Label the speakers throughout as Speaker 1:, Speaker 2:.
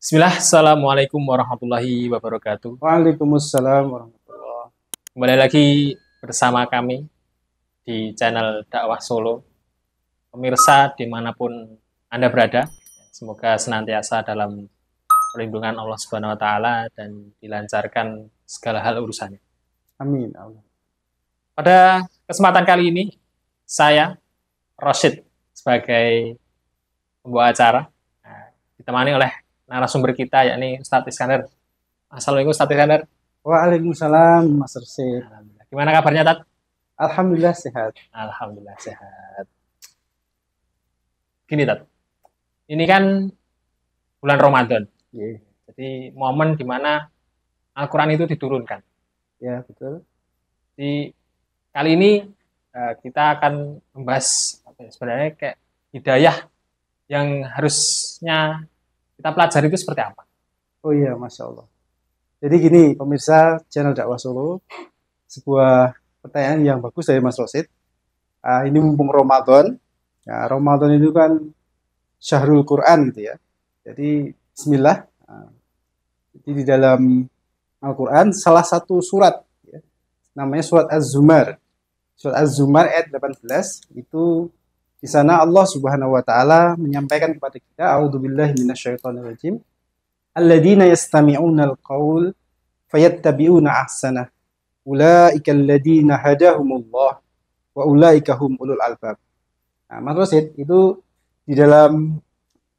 Speaker 1: Bismillah, Assalamualaikum warahmatullahi wabarakatuh.
Speaker 2: Waalaikumsalam warahmatullahi.
Speaker 1: Kembali lagi bersama kami di channel Dakwah Solo. Pemirsa dimanapun Anda berada, semoga senantiasa dalam perlindungan Allah Subhanahu Wa Taala dan dilancarkan segala hal urusannya.
Speaker 2: Amin. Allah.
Speaker 1: Pada kesempatan kali ini, saya Rosyid sebagai pembawa acara, ditemani oleh narasumber kita yakni Ustadz Iskandar. Assalamualaikum Ustadz Iskandar.
Speaker 2: Waalaikumsalam Mas Rashid.
Speaker 1: Gimana kabarnya Tat?
Speaker 2: Alhamdulillah sehat.
Speaker 1: Alhamdulillah sehat. Gini Tat, ini kan bulan Ramadan.
Speaker 2: Yeah.
Speaker 1: Jadi momen dimana Al-Quran itu diturunkan.
Speaker 2: Ya betul.
Speaker 1: Di kali ini kita akan membahas sebenarnya kayak hidayah yang harusnya kita pelajari itu seperti apa?
Speaker 2: Oh iya, Masya Allah. Jadi gini, pemirsa channel Dakwah Solo, sebuah pertanyaan yang bagus dari Mas Rashid. Ini mumpung Ramadan. Ya, Ramadan itu kan Syahrul Quran gitu ya. Jadi Bismillah. Jadi di dalam Al-Quran salah satu surat, ya, namanya surat Az-Zumar. Surat Az-Zumar ayat 18 itu di sana Allah Subhanahu wa taala menyampaikan kepada kita, a'udzubillahi minasyaitonirrajim. Alladzina yastami'una al-qaul fayattabi'una ahsanah. Ulaika alladzina hadahumullah wa ulaika hum ulul albab. Nah, Mas Rashid, itu di dalam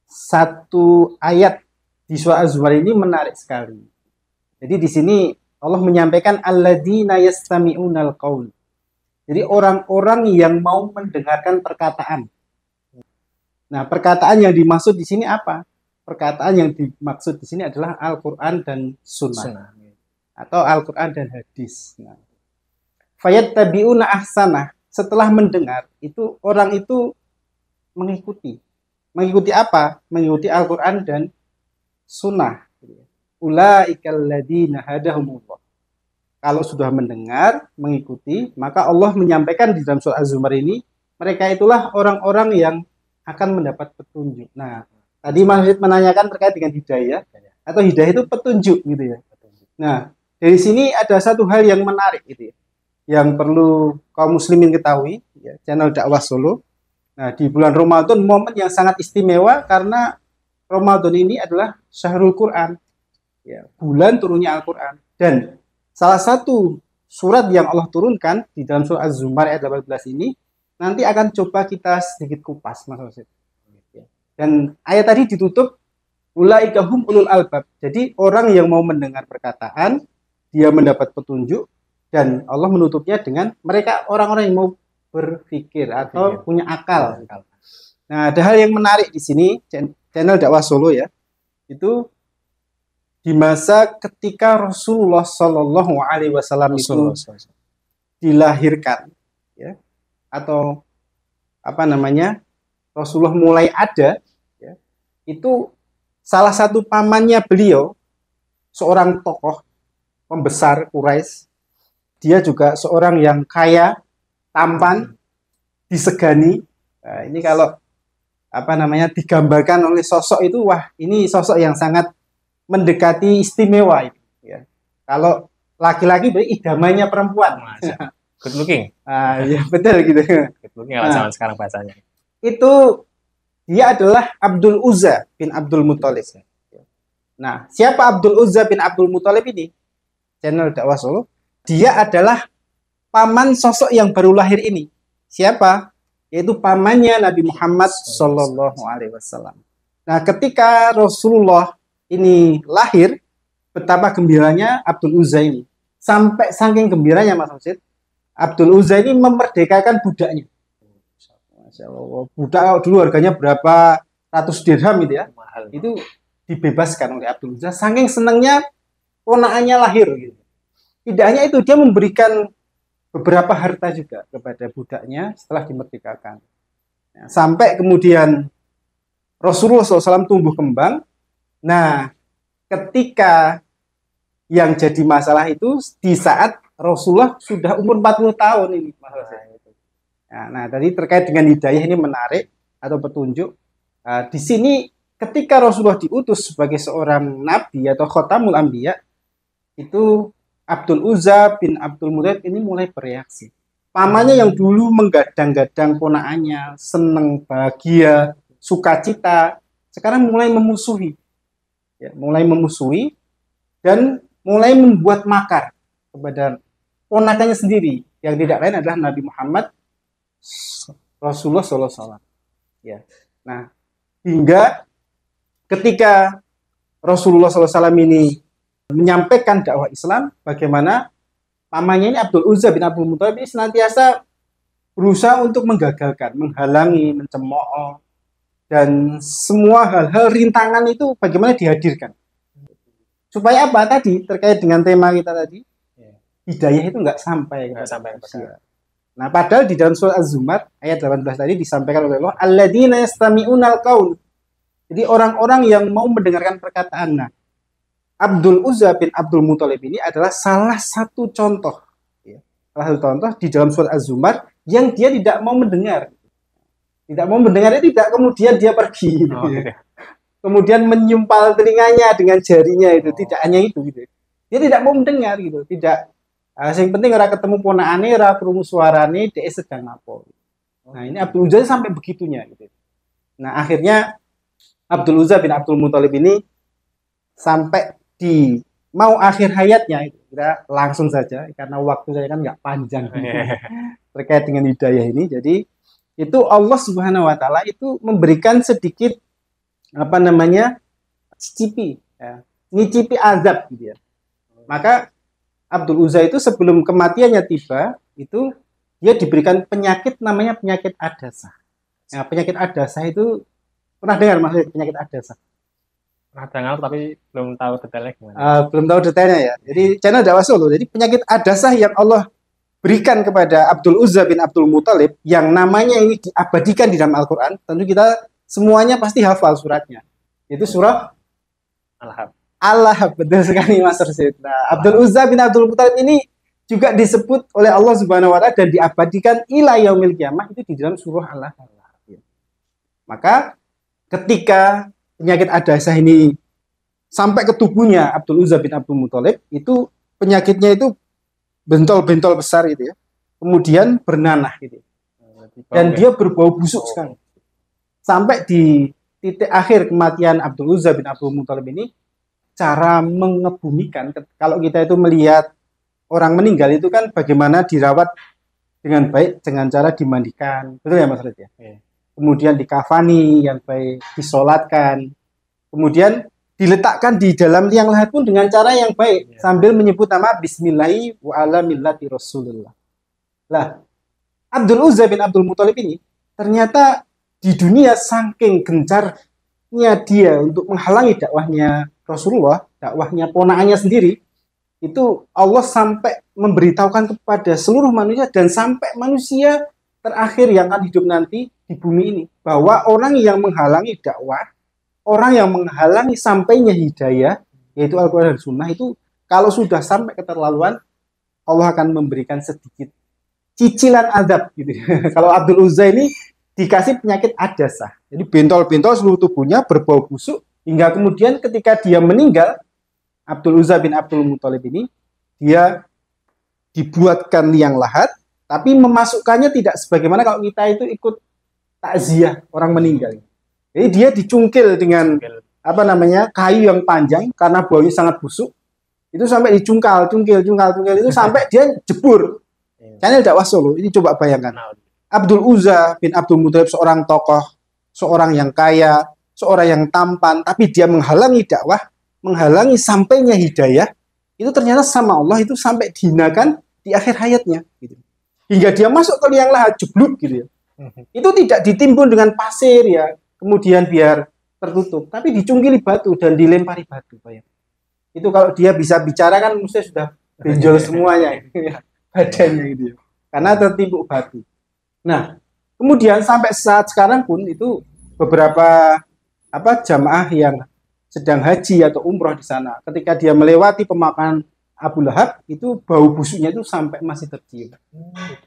Speaker 2: satu ayat di surah Az-Zumar ini menarik sekali. Jadi di sini Allah menyampaikan alladzina yastami'una al-qaul. Jadi orang-orang yang mau mendengarkan perkataan. Nah, perkataan yang dimaksud di sini apa? Perkataan yang dimaksud di sini adalah Al-Quran dan Sunnah. Atau Al-Quran dan hadis. Nah, fayattabi'una ahsanah. Setelah mendengar, itu orang itu mengikuti. Mengikuti apa? Mengikuti Al-Quran dan Sunnah. Ulaikal ladzina hadahumullah. Kalau sudah mendengar, mengikuti, maka Allah menyampaikan di dalam surah Az-Zumar ini, mereka itulah orang-orang yang akan mendapat petunjuk. Nah, tadi Mas Rashid menanyakan terkait dengan hidayah, atau hidayah itu petunjuk gitu ya. Nah, dari sini ada satu hal yang menarik gitu ya, yang perlu kaum muslimin ketahui, ya, channel Dakwah Solo. Nah, di bulan Ramadan momen yang sangat istimewa karena Ramadan ini adalah Syahrul Quran, ya, bulan turunnya Al-Quran. Dan salah satu surat yang Allah turunkan di dalam surah Az-Zumar ayat 18 ini nanti akan coba kita sedikit kupas, Mas Rashid. Dan ayat tadi ditutup ulaika hum ulul albab. Jadi orang yang mau mendengar perkataan, dia mendapat petunjuk, dan Allah menutupnya dengan mereka orang-orang yang mau berpikir atau punya akal. Nah, ada hal yang menarik di sini channel Dakwah Solo ya. Itu di masa ketika Rasulullah Shallallahu Alaihi Wasallam itu dilahirkan, ya, atau apa namanya, Rasulullah mulai ada, ya, itu salah satu pamannya beliau, seorang tokoh pembesar Quraisy, dia juga seorang yang kaya, tampan, disegani. Nah, ini kalau apa namanya digambarkan oleh sosok itu, wah ini sosok yang sangat mendekati istimewa itu, ya. Kalau laki-laki berarti idamannya perempuan.
Speaker 1: Good looking.
Speaker 2: Ya betul gitu.
Speaker 1: Good looking kalau zaman sekarang bahasanya.
Speaker 2: Itu dia adalah Abdul Uzza bin Abdul Muthalib. Nah, siapa Abdul Uzza bin Abdul Muthalib ini? Channel Dakwah Solo. Dia adalah paman sosok yang baru lahir ini. Siapa? Yaitu pamannya Nabi Muhammad Sallallahu Alaihi Wasallam. Nah, ketika Rasulullah ini lahir, betapa gembiranya Abdul Uzza ini. Sampai saking gembiranya Mas Rashid, Abdul Uzza ini memerdekakan budaknya. Masya Allah. Budak dulu harganya berapa ratus dirham gitu ya.
Speaker 1: Mahal.
Speaker 2: Itu dibebaskan oleh Abdul Uzza. Saking senangnya ponakannya lahir gitu. Tidak hanya itu, dia memberikan beberapa harta juga kepada budaknya setelah dimerdekakan. Nah, sampai kemudian Rasulullah SAW tumbuh kembang. Nah, ketika yang jadi masalah itu di saat Rasulullah sudah umur 40 tahun ini. Nah, tadi terkait dengan hidayah ini menarik atau petunjuk. Di sini ketika Rasulullah diutus sebagai seorang nabi atau khotamul anbiya, itu Abdul Uzza bin Abdul Muthalib ini mulai bereaksi. Pamannya yang dulu menggadang-gadang ponakannya, seneng, bahagia, sukacita, sekarang mulai memusuhi. Ya, mulai memusuhi dan mulai membuat makar kepada ponakannya sendiri, yang tidak lain adalah Nabi Muhammad Rasulullah SAW. Ya. Nah, hingga ketika Rasulullah SAW ini menyampaikan dakwah Islam, bagaimana pamannya ini Abdul Uzza bin Abdul Muthalib ini senantiasa berusaha untuk menggagalkan, menghalangi, mencemooh, dan semua hal-hal rintangan itu bagaimana dihadirkan. Supaya apa tadi, terkait dengan tema kita tadi, hidayah itu nggak sampai kepada manusia. Nah, padahal di dalam surah Az-Zumar ayat 18 tadi disampaikan oleh Allah, alladzina yastami'unal qaul. Jadi orang-orang yang mau mendengarkan perkataan. Nah, Abdul Uzza bin Abdul Muthalib ini adalah salah satu contoh, ya, salah satu contoh di dalam surat Az-Zumar yang dia tidak mau mendengar, tidak mau mendengar, tidak kemudian dia pergi, gitu, ya. Kemudian menyumpal telinganya dengan jarinya itu, tidak hanya itu, gitu. Dia tidak mau mendengar, gitu, tidak. Yang penting ora ketemu ponakane, ora krungu suarane, dia sedang apa. Nah, ini Abdul Uzza sampai begitunya, gitu. Nah, akhirnya Abdul Uzza bin Abdul Muthalib ini sampai di mau akhir hayatnya itu, kita langsung saja karena waktu saya kan nggak panjang terkait dengan hidayah ini. Jadi itu Allah Subhanahu Wa Taala itu memberikan sedikit apa namanya cicipi, ya, ngicipi azab, gitu ya. Maka Abdul Uzza itu sebelum kematiannya tiba itu dia diberikan penyakit namanya penyakit adasa. Nah, penyakit adasa itu pernah dengar maksudnya penyakit adasa?
Speaker 1: Pernah dengar tapi belum tahu detailnya gimana.
Speaker 2: Belum tahu detailnya ya. Jadi channel dakwah Solo. Jadi penyakit adasah yang Allah berikan kepada Abdul Uzza bin Abdul Muthalib yang namanya ini diabadikan di dalam Al-Quran. Tentu kita semuanya pasti hafal suratnya. Itu surah
Speaker 1: Al-Hab.
Speaker 2: Al-Hab, betul sekali Mas Rasid. Nah, Abdul Uzza bin Abdul Muthalib ini juga disebut oleh Allah Subhanahu Wa Taala dan diabadikan ila yaumil qiyamah itu di dalam surah Al-Hab. Maka ketika penyakit adasah ini sampai ke tubuhnya Abdul Uzza bin Abdul Muthalib, itu penyakitnya itu bentol-bentol besar gitu ya. Kemudian bernanah gitu. Dan dia berbau busuk sekali. Sampai di titik akhir kematian Abdul Uzza bin Abdul Muthalib ini, cara mengebumikan, kalau kita itu melihat orang meninggal itu kan bagaimana dirawat dengan baik dengan cara dimandikan. Betul ya Mas Rid ya? Kemudian dikafani yang baik, disolatkan, kemudian diletakkan di dalam liang lahat pun dengan cara yang baik, sambil menyebut nama Bismillahi wa ala millati Rasulullah. Lah, Abdul Uzza bin Abdul Muthalib ini ternyata di dunia saking gencarnya dia untuk menghalangi dakwahnya Rasulullah, dakwahnya ponakannya sendiri, itu Allah sampai memberitahukan kepada seluruh manusia dan sampai manusia terakhir yang akan hidup nanti di bumi ini, bahwa orang yang menghalangi dakwah, orang yang menghalangi sampainya hidayah, yaitu Al-Quran dan Sunnah, itu kalau sudah sampai keterlaluan, Allah akan memberikan sedikit cicilan azab gitu. Kalau Abdul Uzza ini dikasih penyakit adasah, jadi bentol-bentol seluruh tubuhnya, berbau busuk, hingga kemudian ketika dia meninggal, Abdul Uzza bin Abdul Muthalib ini, dia dibuatkan liang lahat, tapi memasukkannya tidak sebagaimana kalau kita itu ikut takziah orang meninggal. Jadi dia dicungkil dengan apa namanya kayu yang panjang karena baunya sangat busuk. Itu sampai dicungkal, cungkil itu sampai dia jebur. Channel dakwah Solo ini coba bayangkan. Abdul Uzza bin Abdul Muthalib seorang tokoh, seorang yang kaya, seorang yang tampan, tapi dia menghalangi dakwah, menghalangi sampainya hidayah. Itu ternyata sama Allah itu sampai dihinakan di akhir hayatnya. Gitu. Hingga dia masuk ke liang lahat jeblok gitu ya. Itu tidak ditimbun dengan pasir ya, kemudian biar tertutup, tapi dicungkili batu dan dilempari batu. Itu kalau dia bisa bicara kan mesti sudah benjol semuanya badannya gitu ya, karena tertimbuk batu. Nah, kemudian sampai saat sekarang pun itu beberapa jamaah yang sedang haji atau umroh di sana, ketika dia melewati pemakaman Abu Lahab, itu bau busuknya itu sampai masih tercium.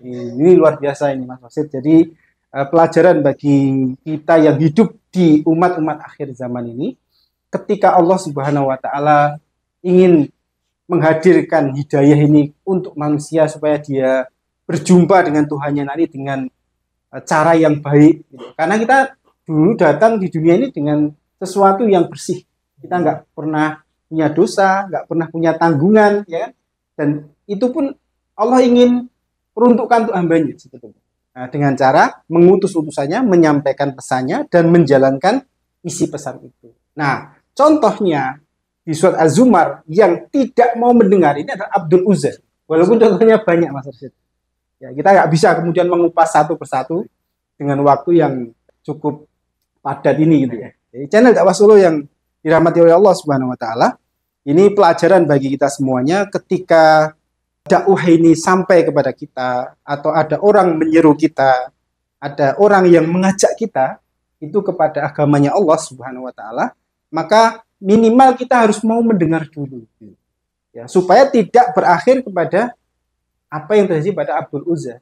Speaker 2: Ini luar biasa ini Mas Wasid. Jadi pelajaran bagi kita yang hidup di di umat-umat akhir zaman ini, ketika Allah Subhanahu wa taala ingin menghadirkan hidayah ini untuk manusia supaya dia berjumpa dengan Tuhannya nanti dengan cara yang baik gitu. Karena kita dulu datang di dunia ini dengan sesuatu yang bersih. Kita nggak pernah punya dosa, nggak pernah punya tanggungan, ya kan? Dan itu pun Allah ingin peruntukkan untuk hambanya sebetulnya. Nah, dengan cara mengutus utusannya, menyampaikan pesannya, dan menjalankan isi pesan itu. Nah, contohnya di surat Az-Zumar yang tidak mau mendengar ini adalah Abdul Uzza. Walaupun contohnya banyak, Mas Rashid. Ya, kita nggak bisa kemudian mengupas satu persatu dengan waktu yang cukup padat ini gitu ya. Jadi channel Dakwah Solo yang dirahmati oleh Allah Subhanahu wa taala, ini pelajaran bagi kita semuanya ketika dakwah ini sampai kepada kita atau ada orang menyeru kita, ada orang yang mengajak kita itu kepada agamanya Allah Subhanahu wa taala, maka minimal kita harus mau mendengar dulu. Ya, supaya tidak berakhir kepada apa yang terjadi pada Abdul Uzza.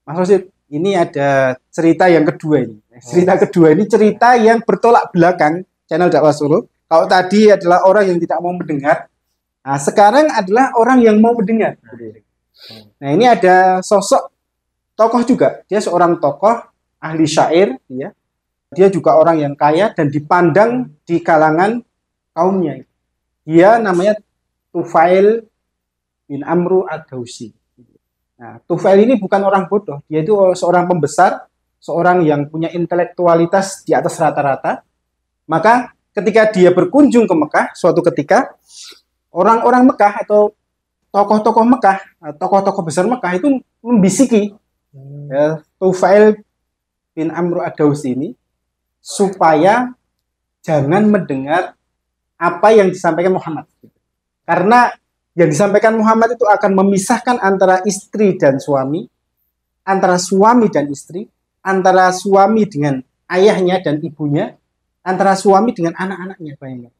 Speaker 2: Mas Rosid, ini ada cerita yang kedua ini. Cerita kedua ini cerita yang bertolak belakang channel Dakwah Solo. Kalau tadi adalah orang yang tidak mau mendengar, nah sekarang adalah orang yang mau mendengar. Nah ini ada sosok tokoh juga. Dia seorang tokoh ahli syair, ya. Dia juga orang yang kaya dan dipandang di kalangan kaumnya. Dia namanya Tufail bin Amru ad-Dausi. Nah, Tufail ini bukan orang bodoh, dia itu seorang pembesar, seorang yang punya intelektualitas di atas rata-rata. Maka ketika dia berkunjung ke Mekah, suatu ketika orang-orang Mekah atau tokoh-tokoh Mekah, tokoh-tokoh besar Mekah itu membisiki ya, Tufail bin Amru ad-Dausi ini supaya jangan mendengar apa yang disampaikan Muhammad. Karena yang disampaikan Muhammad itu akan memisahkan antara istri dan suami, antara suami dan istri, antara suami dengan ayahnya dan ibunya, antara suami dengan anak-anaknya. Bayangkan.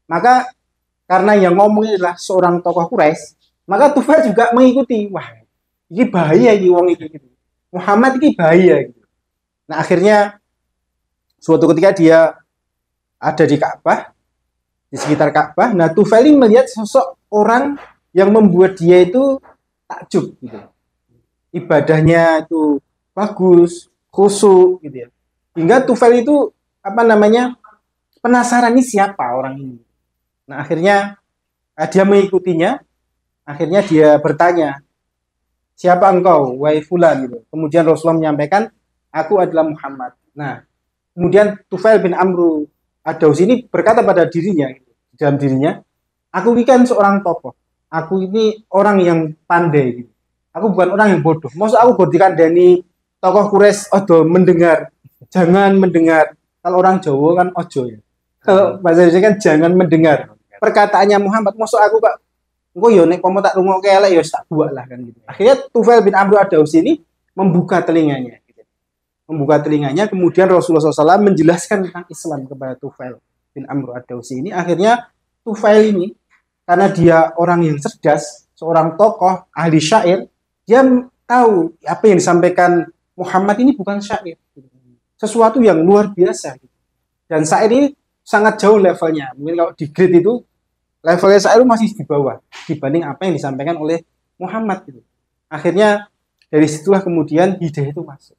Speaker 2: Maka karena yang ngomong adalah seorang tokoh Quraisy, maka Tufail juga mengikuti. Wah, ini bahaya ini wong ini. Gitu. Muhammad ini bahaya. Gitu. Nah akhirnya suatu ketika dia ada di Ka'bah, di sekitar Ka'bah. Nah Tufail ini melihat sosok orang yang membuat dia itu takjub gitu. Ibadahnya itu bagus, khusyuk gitu ya. Hingga Tufail itu penasaran ini siapa orang ini. Nah akhirnya dia mengikutinya. Akhirnya dia bertanya, siapa engkau, wahai fulan gitu. Kemudian Rasulullah menyampaikan, aku adalah Muhammad. Nah kemudian Tufail bin Amru ad-Dausi ini berkata pada dirinya, dalam dirinya, aku ini kan seorang tokoh. Aku ini orang yang pandai. Gitu. Aku bukan orang yang bodoh. Maksud aku dikandani tokoh Quraisy ojo mendengar. Jangan mendengar. Kalau orang Jawa kan ojo ya. Kalau bahasa Indonesia kan jangan mendengar. Perkataannya Muhammad. Maksud aku kak, engko yo nek komo tak rungokke elek yo tak buat lah kan gitu. Akhirnya Tufail bin Amru ad-Dausi ini membuka telinganya. Gitu. Membuka telinganya. Kemudian Rasulullah SAW menjelaskan tentang Islam kepada Tufail bin Amru ad-Dausi ini. Akhirnya Tufail ini karena dia orang yang cerdas, seorang tokoh, ahli syair, dia tahu apa yang disampaikan Muhammad ini bukan syair. Sesuatu yang luar biasa. Dan syair ini sangat jauh levelnya. Mungkin kalau di grade itu, levelnya syair masih di bawah dibanding apa yang disampaikan oleh Muhammad. Akhirnya dari situlah kemudian hidayah itu masuk.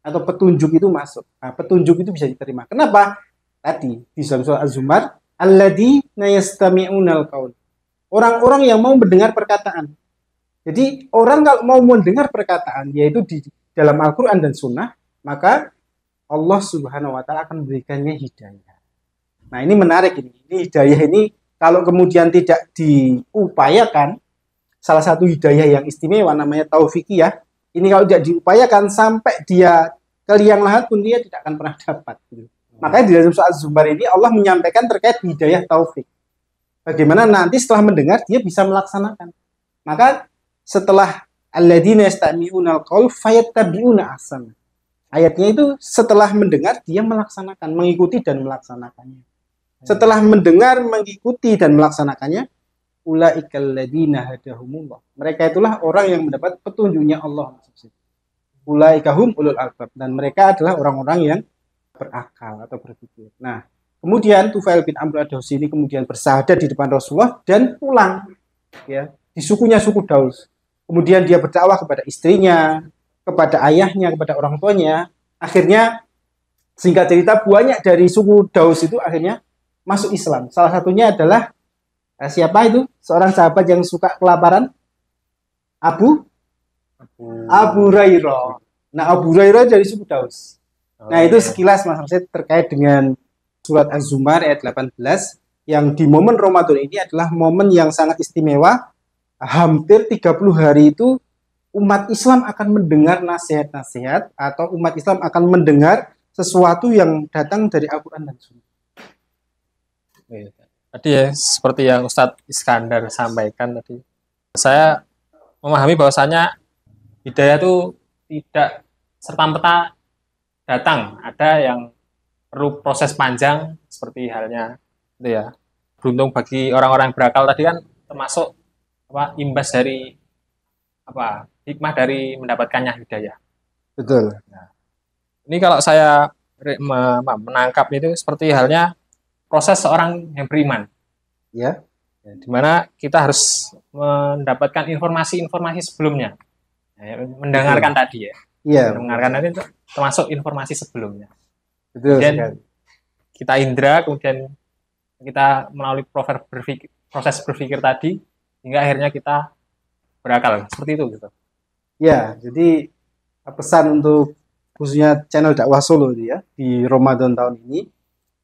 Speaker 2: Atau petunjuk itu masuk. Nah, petunjuk itu bisa diterima. Kenapa? Tadi di surah Az-Zumar, alladzina yastami'unal qaul. Orang-orang yang mau mendengar perkataan. Jadi orang kalau mau mendengar perkataan, yaitu di dalam Al-Quran dan Sunnah, maka Allah Subhanahu wa Ta'ala akan memberikannya hidayah. Nah ini menarik ini. Ini hidayah ini kalau kemudian tidak diupayakan, salah satu hidayah yang istimewa namanya taufikiyah. Ini kalau tidak diupayakan sampai dia ke liang lahat pun dia tidak akan pernah dapat. Makanya di dalam surah Az-Zumar ini Allah menyampaikan terkait hidayah taufik. Bagaimana nanti setelah mendengar dia bisa melaksanakan. Maka setelah alladzina yastami'unal qaul fayattabi'una ahsana. Ayatnya itu setelah mendengar dia melaksanakan, mengikuti dan melaksanakannya. Setelah mendengar, mengikuti dan melaksanakannya, ulaikal ladzina hadahumullah. Mereka itulah orang yang mendapat petunjuknya Allah. Ulaika hum ulul albab, dan mereka adalah orang-orang yang berakal atau berpikir. Nah, kemudian Tufail bin Amr ad-Dausi ini kemudian bersyahadat di depan Rasulullah dan pulang ya di sukunya, suku Daus. Kemudian dia berdakwah kepada istrinya, kepada ayahnya, kepada orang tuanya. Akhirnya singkat cerita banyak dari suku Daus itu akhirnya masuk Islam. Salah satunya adalah siapa itu? Seorang sahabat yang suka kelaparan, Abu Hurairah. Nah, Abu Hurairah dari suku Daus. Nah, itu sekilas Mas Rosid terkait dengan surat Az-Zumar ayat 18 yang di momen Ramadan ini adalah momen yang sangat istimewa. Hampir 30 hari itu umat Islam akan mendengar nasihat-nasihat atau umat Islam akan mendengar sesuatu yang datang dari Al-Quran dan Sunnah.
Speaker 1: Tadi ya, seperti yang Ustadz Iskandar sampaikan tadi, saya memahami bahwasanya hidayah itu tidak serta-merta datang. Ada yang perlu proses panjang, seperti halnya itu ya. Beruntung bagi orang-orang yang berakal tadi kan termasuk imbas dari hikmah dari mendapatkannya hidayah.
Speaker 2: Betul.
Speaker 1: Nah, ini kalau saya menangkap itu seperti halnya proses seorang yang beriman.
Speaker 2: Ya.
Speaker 1: Di mana kita harus mendapatkan informasi-informasi sebelumnya. Mendengarkan
Speaker 2: Betul.
Speaker 1: tadi ya.
Speaker 2: Iya.
Speaker 1: Mendengarkan tadi itu termasuk informasi sebelumnya.
Speaker 2: Betul.
Speaker 1: Kemudian kita indra, kemudian kita melalui proses berpikir tadi, hingga akhirnya kita berakal. Seperti itu gitu.
Speaker 2: Ya, jadi pesan untuk khususnya channel dakwah Solo ya di Ramadan tahun ini,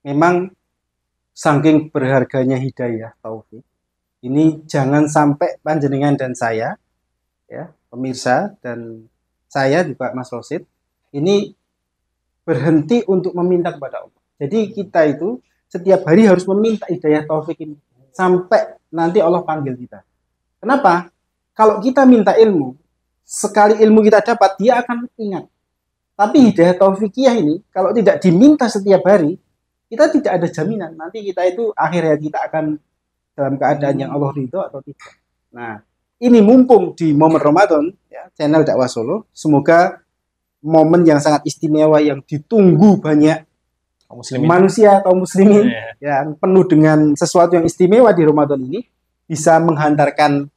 Speaker 2: memang saking berharganya hidayah taufik ini jangan sampai panjenengan dan saya ya pemirsa dan saya juga Mas Rosid ini berhenti untuk meminta kepada Allah. Jadi kita itu setiap hari harus meminta hidayah taufik ini sampai nanti Allah panggil kita. Kenapa? Kalau kita minta ilmu, sekali ilmu kita dapat, dia akan ingat. Tapi hidayah taufikiyah ini, kalau tidak diminta setiap hari, kita tidak ada jaminan. Nanti kita itu akhir hayat kita akan dalam keadaan yang Allah ridho atau tidak. Nah, ini mumpung di momen Ramadan, ya, channel dakwah Solo, semoga momen yang sangat istimewa yang ditunggu banyak manusia kaum muslimin yang penuh dengan sesuatu yang istimewa di Ramadan ini bisa menghantarkan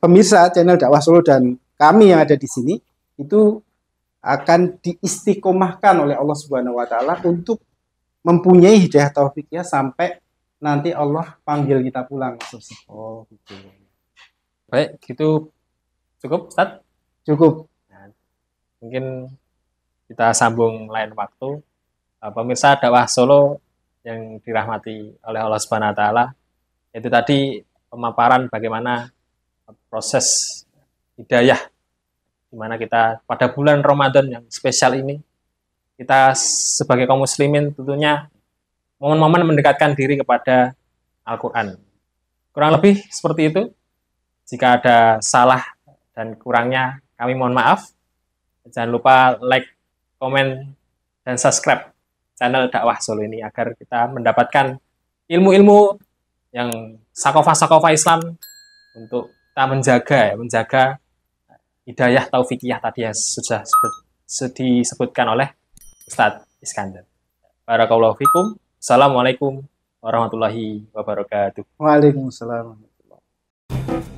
Speaker 2: pemirsa channel dakwah Solo dan kami yang ada di sini itu akan diistiqomahkan oleh Allah Subhanahu wa taala untuk mempunyai hidayah taufik ya sampai nanti Allah panggil kita pulang.
Speaker 1: Oh, gitu. Baik, gitu cukup, Ustaz?
Speaker 2: Cukup.
Speaker 1: Nah, mungkin kita sambung lain waktu. Pemirsa dakwah Solo yang dirahmati oleh Allah Subhanahu wa taala, itu tadi pemaparan bagaimana proses hidayah di mana kita pada bulan Ramadan yang spesial ini kita sebagai kaum muslimin tentunya momen-momen mendekatkan diri kepada Al-Quran. Kurang lebih seperti itu. Jika ada salah dan kurangnya kami mohon maaf. Jangan lupa like, komen, dan subscribe channel dakwah Solo ini agar kita mendapatkan ilmu-ilmu yang sakofah-sakofah Islam untuk kita menjaga hidayah taufikiyah tadi yang sudah disebutkan oleh Ustadz Iskandar. Barakallahu fikum. Assalamualaikum warahmatullahi wabarakatuh.
Speaker 2: Waalaikumsalam warahmatullahi wabarakatuh.